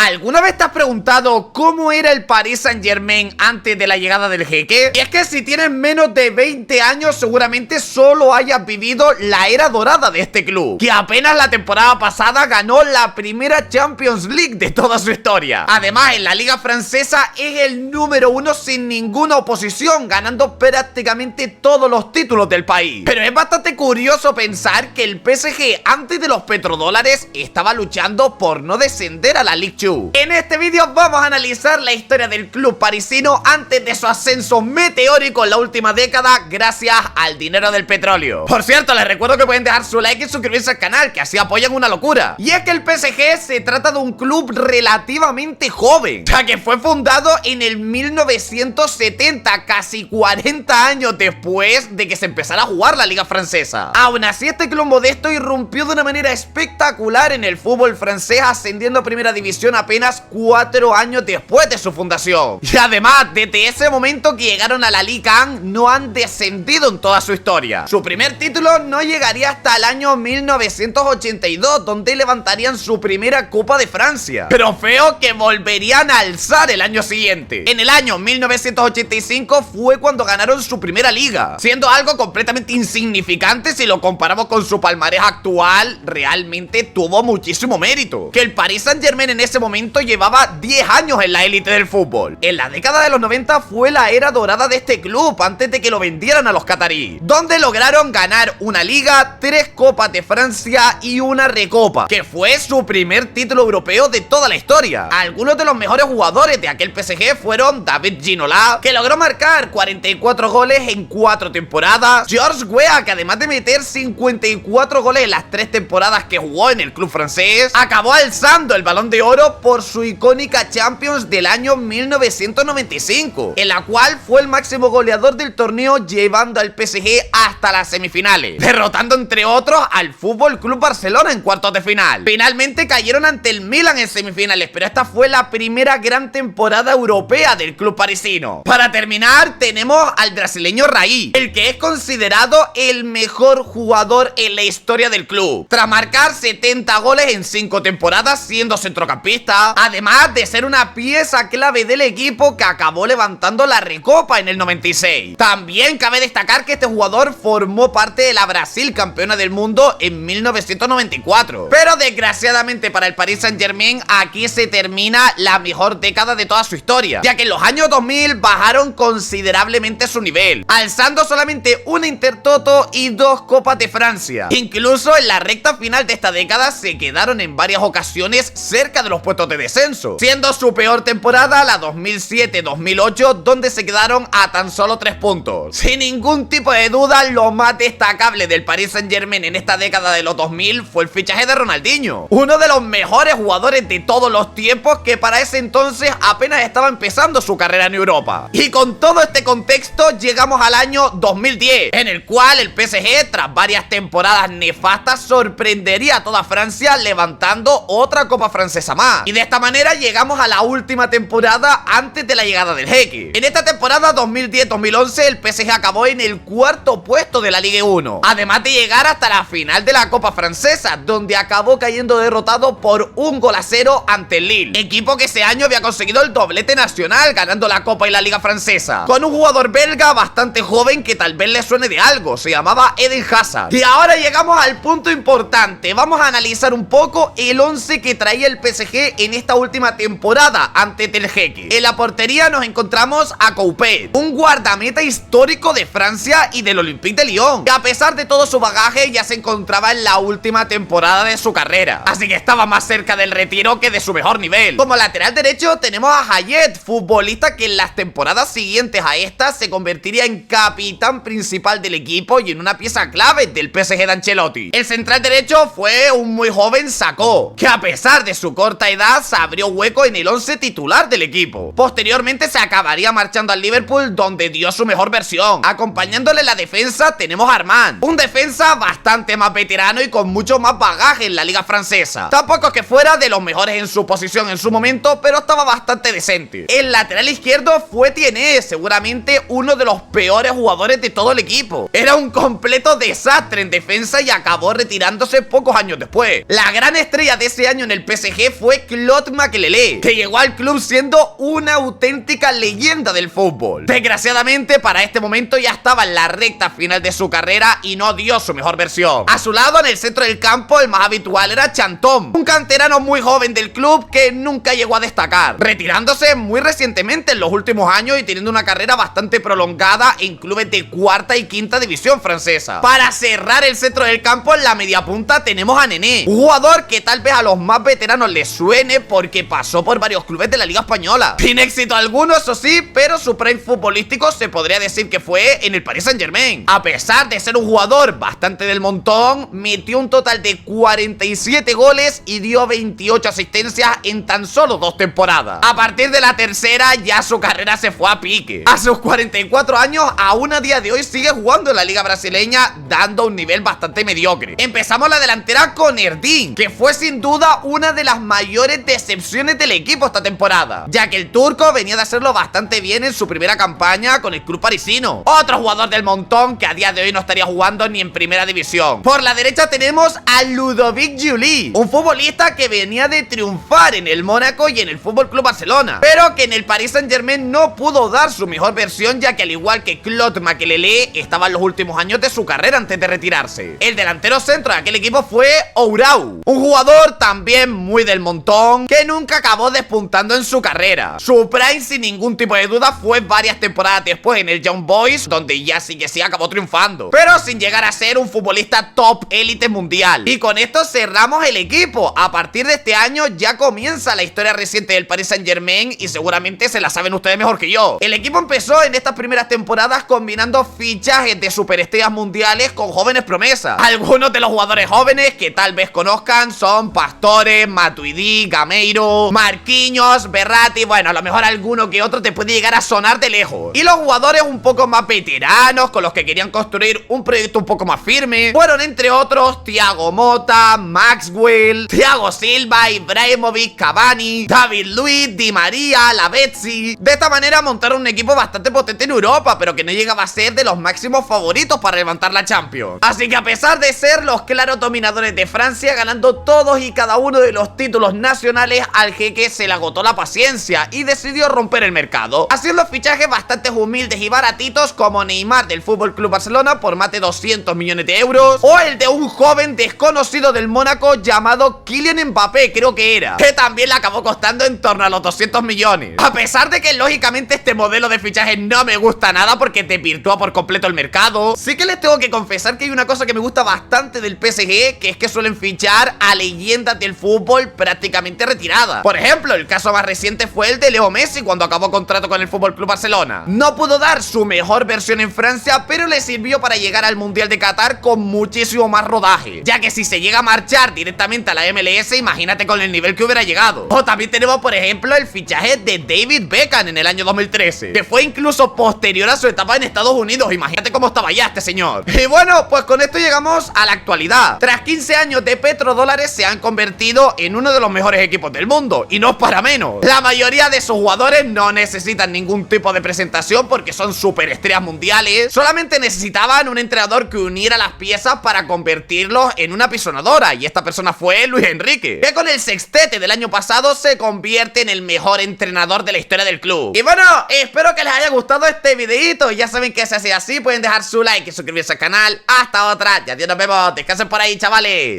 ¿Alguna vez te has preguntado cómo era el Paris Saint-Germain antes de la llegada del jeque? Y es que si tienes menos de 20 años seguramente solo hayas vivido la era dorada de este club, que apenas la temporada pasada ganó la primera Champions League de toda su historia. Además, en la liga francesa es el número 1 sin ninguna oposición, ganando prácticamente todos los títulos del país. Pero es bastante curioso pensar que el PSG antes de los petrodólares estaba luchando por no descender a la Ligue 2. En este vídeo vamos a analizar la historia del club parisino antes de su ascenso meteórico en la última década gracias al dinero del petróleo. Por cierto, les recuerdo que pueden dejar su like y suscribirse al canal, que así apoyan una locura. Y es que el PSG se trata de un club relativamente joven, ya que fue fundado en el 1970, casi 40 años después de que se empezara a jugar la liga francesa. Aún así, este club modesto irrumpió de una manera espectacular en el fútbol francés, ascendiendo a primera división apenas 4 años después de su fundación. Y además, desde ese momento que llegaron a la Ligue 1, no han descendido en toda su historia. Su primer título no llegaría hasta el año 1982, donde levantarían su primera Copa de Francia. Pero feo que volverían a alzar el año siguiente. En el año 1985 fue cuando ganaron su primera liga, siendo algo completamente insignificante si lo comparamos con su palmarés actual. Realmente tuvo muchísimo mérito, que el Paris Saint-Germain en ese momento llevaba 10 años en la élite del fútbol. En la década de los 90 fue la era dorada de este club antes de que lo vendieran a los cataríes, donde lograron ganar una liga, 3 copas de Francia y una recopa, que fue su primer título europeo de toda la historia. Algunos de los mejores jugadores de aquel PSG fueron David Ginola, que logró marcar 44 goles en 4 temporadas, Georges Weah, que además de meter 54 goles en las 3 temporadas que jugó en el club francés, acabó alzando el Balón de Oro por su icónica Champions del año 1995, en la cual fue el máximo goleador del torneo, llevando al PSG hasta las semifinales, derrotando entre otros al FC Barcelona en cuartos de final. Finalmente cayeron ante el Milan en semifinales, pero esta fue la primera gran temporada europea del club parisino. Para terminar, tenemos al brasileño Raí, el que es considerado el mejor jugador en la historia del club, tras marcar 70 goles en 5 temporadas siendo centrocampista, además de ser una pieza clave del equipo que acabó levantando la recopa en el 96. También cabe destacar que este jugador formó parte de la Brasil campeona del mundo en 1994. Pero desgraciadamente para el Paris Saint-Germain, aquí se termina la mejor década de toda su historia, ya que en los años 2000 bajaron considerablemente su nivel, alzando solamente una Intertoto y 2 copas de Francia. Incluso en la recta final de esta década se quedaron en varias ocasiones cerca de los puestos de descenso, siendo su peor temporada la 2007-2008, donde se quedaron a tan solo 3 puntos. Sin ningún tipo de duda, lo más destacable del Paris Saint-Germain en esta década de los 2000 fue el fichaje de Ronaldinho, uno de los mejores jugadores de todos los tiempos, que para ese entonces apenas estaba empezando su carrera en Europa. Y con todo este contexto llegamos al año 2010, en el cual el PSG, tras varias temporadas nefastas, sorprendería a toda Francia levantando otra copa francesa más. Y de esta manera llegamos a la última temporada antes de la llegada del jeque. En esta temporada 2010-2011 el PSG acabó en el 4.º puesto de la Ligue 1, además de llegar hasta la final de la Copa Francesa, donde acabó cayendo derrotado por 1-0 ante el Lille, equipo que ese año había conseguido el doblete nacional, ganando la Copa y la Liga Francesa, con un jugador belga bastante joven que tal vez le suene de algo, se llamaba Eden Hazard. Y ahora llegamos al punto importante, vamos a analizar un poco el 11 que traía el PSG en esta última temporada antes del jeque. En la portería nos encontramos a Coupe, un guardameta histórico de Francia y del Olympique de Lyon, que a pesar de todo su bagaje ya se encontraba en la última temporada de su carrera, así que estaba más cerca del retiro que de su mejor nivel. Como lateral derecho tenemos a Hayet, futbolista que en las temporadas siguientes a esta se convertiría en capitán principal del equipo y en una pieza clave del PSG de Ancelotti. El central derecho fue un muy joven Sakho, que a pesar de su corta edad se abrió hueco en el 11 titular del equipo. Posteriormente se acabaría marchando al Liverpool, donde dio su mejor versión. Acompañándole en la defensa tenemos a Armand, un defensa bastante más veterano y con mucho más bagaje en la liga francesa. Tampoco es que fuera de los mejores en su posición en su momento, pero estaba bastante decente. El lateral izquierdo fue Tiene, seguramente uno de los peores jugadores de todo el equipo. Era un completo desastre en defensa y acabó retirándose pocos años después. La gran estrella de ese año en el PSG fue Claude Makélélé, que llegó al club siendo una auténtica leyenda del fútbol. Desgraciadamente, para este momento ya estaba en la recta final de su carrera y no dio su mejor versión. A su lado, en el centro del campo, el más habitual era Chantón, un canterano muy joven del club que nunca llegó a destacar, retirándose muy recientemente en los últimos años y teniendo una carrera bastante prolongada en clubes de cuarta y quinta división francesa. Para cerrar el centro del campo, en la media punta tenemos a Nené, un jugador que tal vez a los más veteranos les suene porque pasó por varios clubes de la Liga Española, sin éxito alguno, eso sí, pero su prime futbolístico se podría decir que fue en el Paris Saint-Germain. A pesar de ser un jugador bastante del montón, metió un total de 47 goles y dio 28 asistencias en tan solo 2 temporadas. A partir de la tercera ya su carrera se fue a pique. A sus 44 años, aún a día de hoy sigue jugando en la liga brasileña, dando un nivel bastante mediocre. Empezamos la delantera con Erdin, que fue sin duda una de las mayores decepciones del equipo esta temporada, ya que el turco venía de hacerlo bastante bien en su primera campaña con el club parisino. Otro jugador del montón que a día de hoy no estaría jugando ni en primera división. Por la derecha tenemos a Ludovic Giuly, un futbolista que venía de triunfar en el Mónaco y en el FC Barcelona, pero que en el Paris Saint-Germain no pudo dar su mejor versión, ya que al igual que Claude Makélélé estaba en los últimos años de su carrera antes de retirarse. El delantero centro de aquel equipo fue Ourau, un jugador también muy del montón que nunca acabó despuntando en su carrera. Su prime, sin ningún tipo de duda, fue varias temporadas después en el Young Boys, donde ya sí que sí acabó triunfando, pero sin llegar a ser un futbolista top élite mundial. Y con esto cerramos el equipo. A partir de este año ya comienza la historia reciente del Paris Saint-Germain y seguramente se la saben ustedes mejor que yo. El equipo empezó en estas primeras temporadas combinando fichajes de superestrellas mundiales con jóvenes promesas. Algunos de los jugadores jóvenes que tal vez conozcan son Pastore, Matuidi, Gameiro, Marquinhos, Verratti. Bueno, a lo mejor alguno que otro te puede llegar a sonar de lejos. Y los jugadores un poco más veteranos, con los que querían construir un proyecto un poco más firme, fueron entre otros Thiago Motta, Maxwell, Thiago Silva, Ibrahimovic, Cavani, David Luiz, Di María, Lavezzi. De esta manera montaron un equipo bastante potente en Europa, pero que no llegaba a ser de los máximos favoritos para levantar la Champions. Así que a pesar de ser los claros dominadores de Francia, ganando todos y cada uno de los títulos nacionales, al jeque se le agotó la paciencia y decidió romper el mercado, haciendo fichajes bastante humildes y baratitos como Neymar del FC Barcelona por más de 200 millones de euros, o el de un joven desconocido del Mónaco llamado Kylian Mbappé, creo que era, que también le acabó costando en torno a los 200 millones. A pesar de que lógicamente este modelo de fichajes no me gusta nada porque desvirtúa por completo el mercado, sí que les tengo que confesar que hay una cosa que me gusta bastante del PSG, que es que suelen fichar a leyendas del fútbol prácticamente retiradas. Por ejemplo, el caso más reciente fue el de Leo Messi cuando acabó contrato con el FC Barcelona. No pudo dar su mejor versión en Francia, pero le sirvió para llegar al Mundial de Qatar con muchísimo más rodaje, ya que si se llega a marchar directamente a la MLS, imagínate con el nivel que hubiera llegado. O también tenemos, por ejemplo, el fichaje de David Beckham en el año 2013, que fue incluso posterior a su etapa en Estados Unidos. Imagínate cómo estaba ya este señor. Y bueno, pues con esto llegamos a la actualidad. Tras 15 años de petrodólares se han convertido en uno de los mejores equipos del mundo, y no es para menos. La mayoría de sus jugadores no necesitan ningún tipo de presentación porque son superestrellas mundiales. Solamente necesitaban un entrenador que uniera las piezas para convertirlos en una pisonadora, y esta persona fue Luis Enrique, que con el sextete del año pasado se convierte en el mejor entrenador de la historia del club. Y bueno, espero que les haya gustado este videito. Ya saben que si hace así pueden dejar su like y suscribirse al canal. Hasta otra, ya nos vemos, descansen por ahí, chavales.